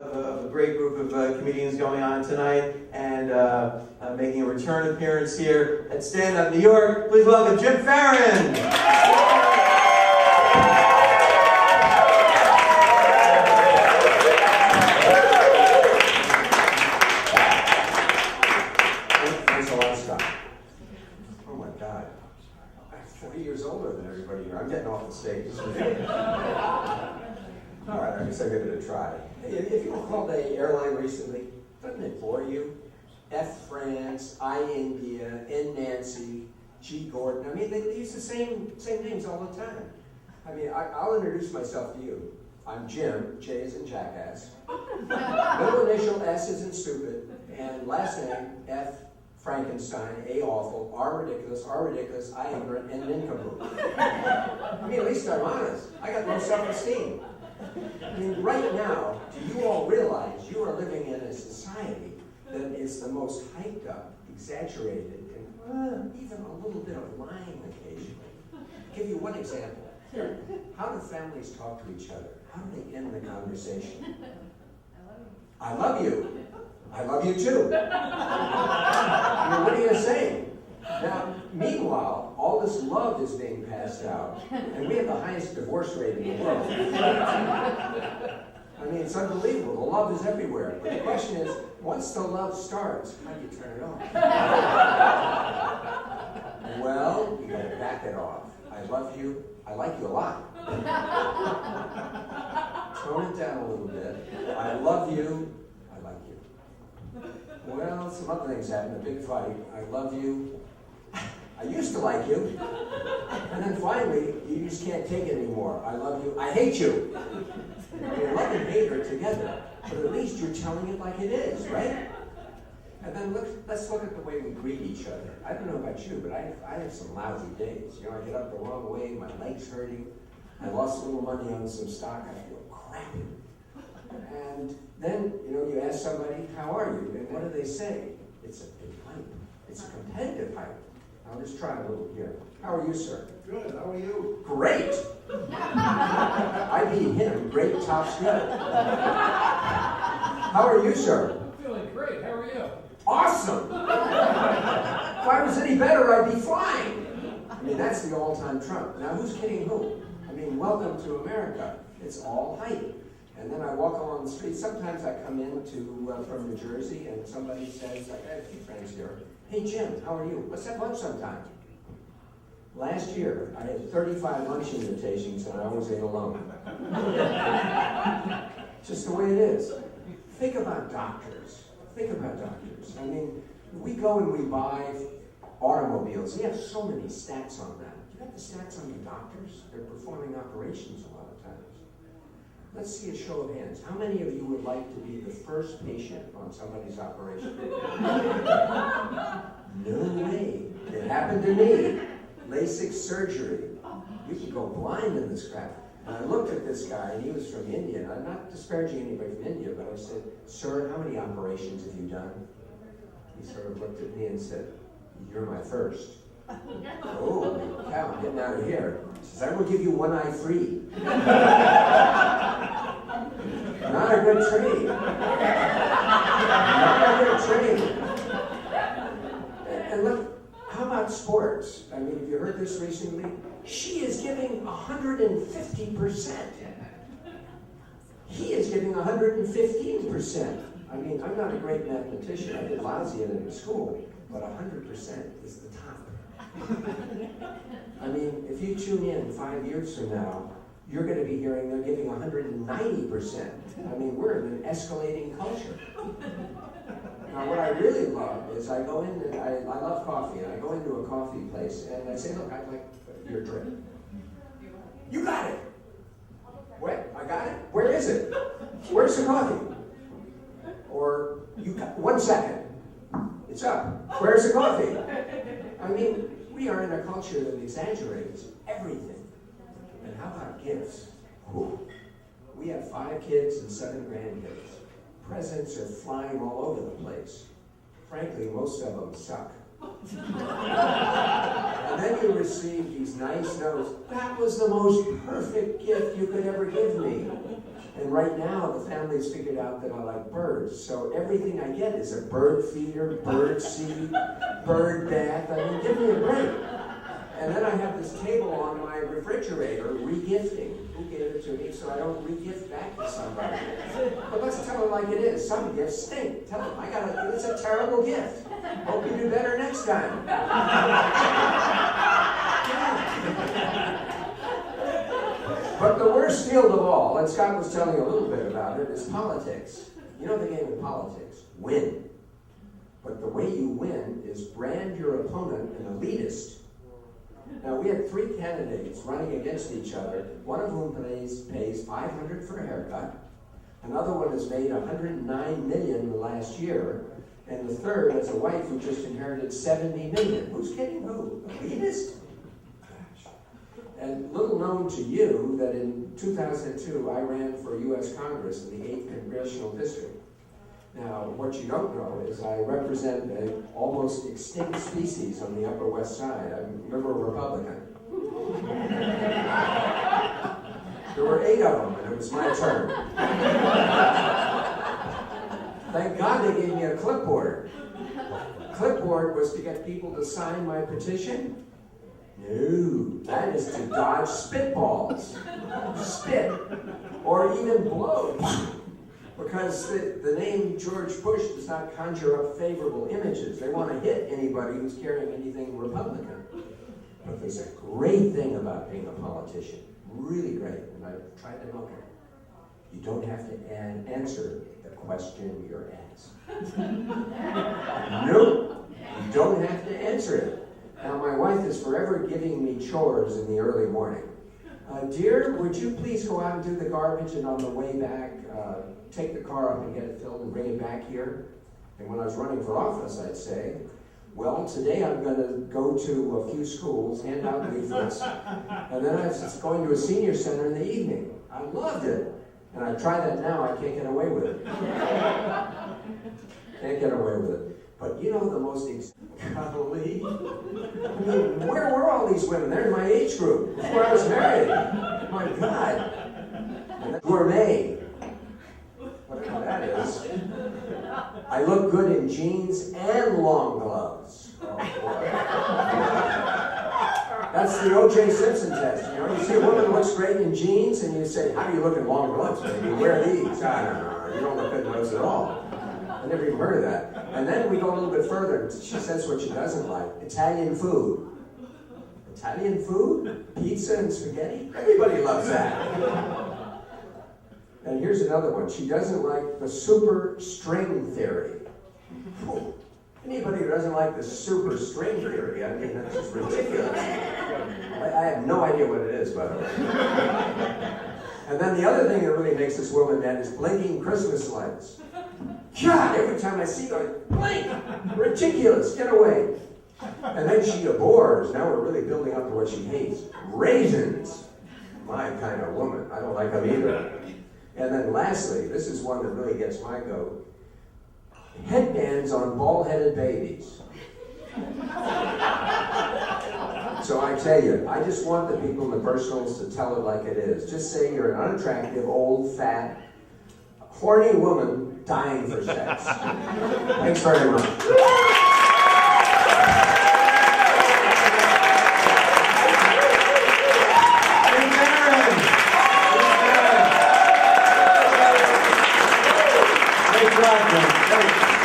Of a great group of comedians going on tonight, and making a return appearance here at Stand Up New York. Please welcome Jim Farrin. Thanks a lot, Scott. Oh my God, I'm 40 years older than everybody here. I'm getting off the stage. All right, I guess I'll give it a try. Hey, if you recall the airline recently, doesn't it bore you? F France, I India, N Nancy, G Gordon. I mean, they use the same names all the time. I mean, I'll introduce myself to you. I'm Jim, J is in jackass. Middle initial S is in stupid, and last name F Frankenstein, A awful, R ridiculous, I ignorant, and nincompoop. I mean, at least I'm honest. I got no self-esteem. I mean, right now, do you all realize you are living in a society that is the most hyped up, exaggerated, and even a little bit of lying occasionally? I'll give you one example. How do families talk to each other? How do they end the conversation? I love you. I love you too. I mean, what are you saying? Now, meanwhile, all this love is being passed out, and we have the highest divorce rate in the world. I mean, it's unbelievable. The love is everywhere. But the question is, once the love starts, how do you turn it off? Well, you gotta back it off. I love you. I like you a lot. Tone it down a little bit. I love you. I like you. Well, some other things happen. A big fight. I love you. I used to like you, and then finally, you just can't take it anymore. I love you. I hate you. I mean, love and hate are together, but at least you're telling it like it is, right? And then let's look at the way we greet each other. I don't know about you, but I have some lousy days. You know, I get up the wrong way, my leg's hurting, I lost a little money on some stock, I feel crappy. And then, you know, you ask somebody, how are you? And what do they say? It's a big hype. It's a competitive hype. I'll just try a little here. How are you, sir? Good, how are you? Great! I beat him. Great tops good. How are you, sir? I'm feeling great, how are you? Awesome! If I was any better, I'd be flying. I mean, that's the all-time Trump. Now, who's kidding who? I mean, welcome to America. It's all hype. And then I walk along the street. Sometimes I come in from New Jersey, and somebody says, I have a few friends here, hey, Jim, how are you? Let's have lunch sometime. Last year, I had 35 lunch invitations, and I always ate alone. Just the way it is. Think about doctors. I mean, we go and we buy automobiles. We have so many stats on them. You got the stats on the doctors? They're performing operations a lot of times. Let's see a show of hands. How many of you would like to be the first patient on somebody's operation? No way. It happened to me. LASIK surgery. You could go blind in this crap. And I looked at this guy, and he was from India. And I'm not disparaging anybody from India, but I said, sir, how many operations have you done? He sort of looked at me and said, you're my first. Oh, cow, I'm getting out of here. He says, I will give you one eye free. Not a good trade. Not a good trade. And look, how about sports? I mean, have you heard this recently? She is giving 150%. He is giving 115%. I mean, I'm not a great mathematician. I did lousy in it in school, but 100% is the top. I mean, if you tune in 5 years from now, you're going to be hearing they're giving 190%. I mean, we're in an escalating culture. Now, what I really love is I go in and I love coffee, and I go into a coffee place and I say, look, I'd like your drink. You got it. What? I got it? Where is it? Where's the coffee? Or, you got 1 second. It's up. Where's the coffee? I mean, we are in a culture that exaggerates everything. And how about gifts? Whew. We have 5 kids and 7 grandkids. Presents are flying all over the place. Frankly, most of them suck. And then you receive these nice notes. That was the most perfect gift you could ever give me. And right now, the family's figured out that I like birds. So everything I get is a bird feeder, bird seed, bird bath. I mean, give me a break. And then I have this table on my refrigerator, re-gifting. Who gave it to me so I don't re-gift back to somebody? But let's tell it like it is. Some gifts stink. Tell them, it's a terrible gift. Hope you do better next time. But the worst field of all, and Scott was telling you a little bit about it, is politics. You know the game of politics. Win. But the way you win is brand your opponent an elitist. Now, we had 3 candidates running against each other, one of whom pays $500 for a haircut, another one has made $109 million in the last year, and the third has a wife who just inherited $70 million. Who's kidding who? Elitist? Gosh. And little known to you that in 2002, I ran for U.S. Congress in the 8th Congressional District. Now, what you don't know is I represent an almost extinct species on the Upper West Side. I'm a liberal Republican. There were 8 of them, and it was my turn. Thank God they gave me a clipboard. Clipboard was to get people to sign my petition. No, that is to dodge spitballs. Spit. Or even blow. Because the name George Bush does not conjure up favorable images. They want to hit anybody who's carrying anything Republican. But there's a great thing about being a politician. Really great. And I've tried to milk it. You don't have to answer the question you're asked. Nope. You don't have to answer it. Now, my wife is forever giving me chores in the early morning. Dear, would you please go out and do the garbage, and on the way back, take the car up and get it filled and bring it back here? And when I was running for office, I'd say, well, today I'm going to go to a few schools, hand out leaflets, and then I was going to a senior center in the evening. I loved it. And I try that now, I can't get away with it. Can't get away with it. But you know the most cuddly? I mean, where were all these women? They're in my age group, before I was married. My God. And that's gourmet. Whatever that is. I look good in jeans and long gloves. Oh, boy. That's the O.J. Simpson test. You know, you see a woman who looks great in jeans, and you say, "How do you look in long gloves, baby? Wear these." I don't know. You don't look good in those at all. I never even heard of that. And then we go a little bit further. She says what she doesn't like: Italian food. Italian food? Pizza and spaghetti? Everybody loves that. And here's another one. She doesn't like the super string theory. Whew. Anybody who doesn't like the super string theory, I mean, that's just ridiculous. I have no idea what it is, by the way. And then the other thing that really makes this woman mad is blinking Christmas lights. God, every time I see her, blink! Ridiculous, get away. And then she abhors, now we're really building up to what she hates, raisins. My kind of woman, I don't like them either. And then lastly, this is one that really gets my goat, headbands on bald-headed babies. So I tell you, I just want the people in the personals to tell it like it is. Just say you're an unattractive, old, fat, horny woman dying for sex. Thanks very much. Thank you.